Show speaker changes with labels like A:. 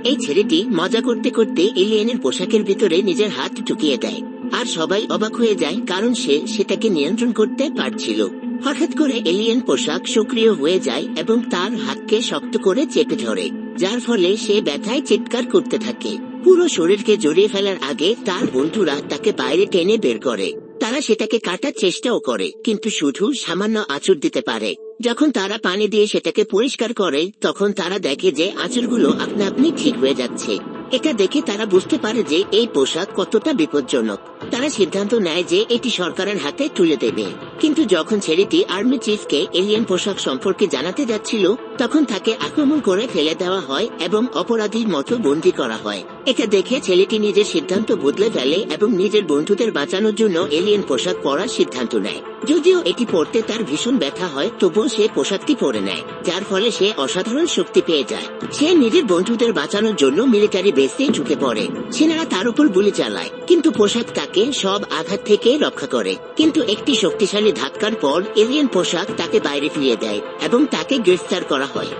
A: এই ছেলেটি মজা করতে করতে এলিয়েনের পোশাকের ভিতরে নিজের হাত ঢুকিয়ে দেয়, আর সবাই অবাক হয়ে যায় কারণ সে সেটাকে নিয়ন্ত্রণ করতে পারছিল। হঠাৎ করে এলিয়েন পোশাক সক্রিয় হয়ে যায় এবং তার হাতকে শক্ত করে চেপে ধরে, যার ফলে সে ব্যথায় চিৎকার করতে থাকে। পুরো শরীরকে জড়িয়ে ফেলার আগে তার বন্ধুরা তাকে বাইরে টেনে বের করে। তারা সেটাকে কাটার চেষ্টাও করে, কিন্তু শুধু সামান্য আঁচড় দিতে পারে। যখন তারা পানি দিয়ে সেটাকে পরিষ্কার করে, তখন তারা দেখে যে আঁচড়গুলো আপনা আপনি ঠিক হয়ে যাচ্ছে। এটা দেখে তারা বুঝতে পারে যে এই পোশাক কতটা বিপজ্জনক। তারা সিদ্ধান্ত নেয় যে এটি সরকারের হাতে তুলে দেবে। কিন্তু যখন ছেলেটি আর্মি চিফকে এলিয়েন পোশাক সম্পর্কে জানাতে যাচ্ছিল, তখন তাকে আক্রমণ করে ফেলে দেওয়া হয় এবং অপরাধীর মতো বন্দী করা হয়। এটা দেখে ছেলেটি নিজের সিদ্ধান্ত বদলে ফেলে এবং নিজের বন্ধুদের বাঁচানোর জন্য এলিয়েন পোশাক পরার সিদ্ধান্ত নেয়। যদিও এটি পরতে তার ভীষণ ব্যথা হয়, তবুও সে পোশাকটি পরে নেয়, যার ফলে সে অসাধারণ শক্তি পেয়ে যায়। সে নিজের বন্ধুদের বাঁচানোর জন্য মিলিটারি বেসে ঢুকে পড়ে। সেনারা তার উপর গুলি চালায়, কিন্তু পোশাক তাকে সব আঘাত থেকে রক্ষা করে। কিন্তু একটি শক্তিশালী ধাক্কার পর এলিয়েন পোশাক তাকে বাইরে ফিরিয়ে দেয় এবং তাকে গ্রেফতার করা হয়।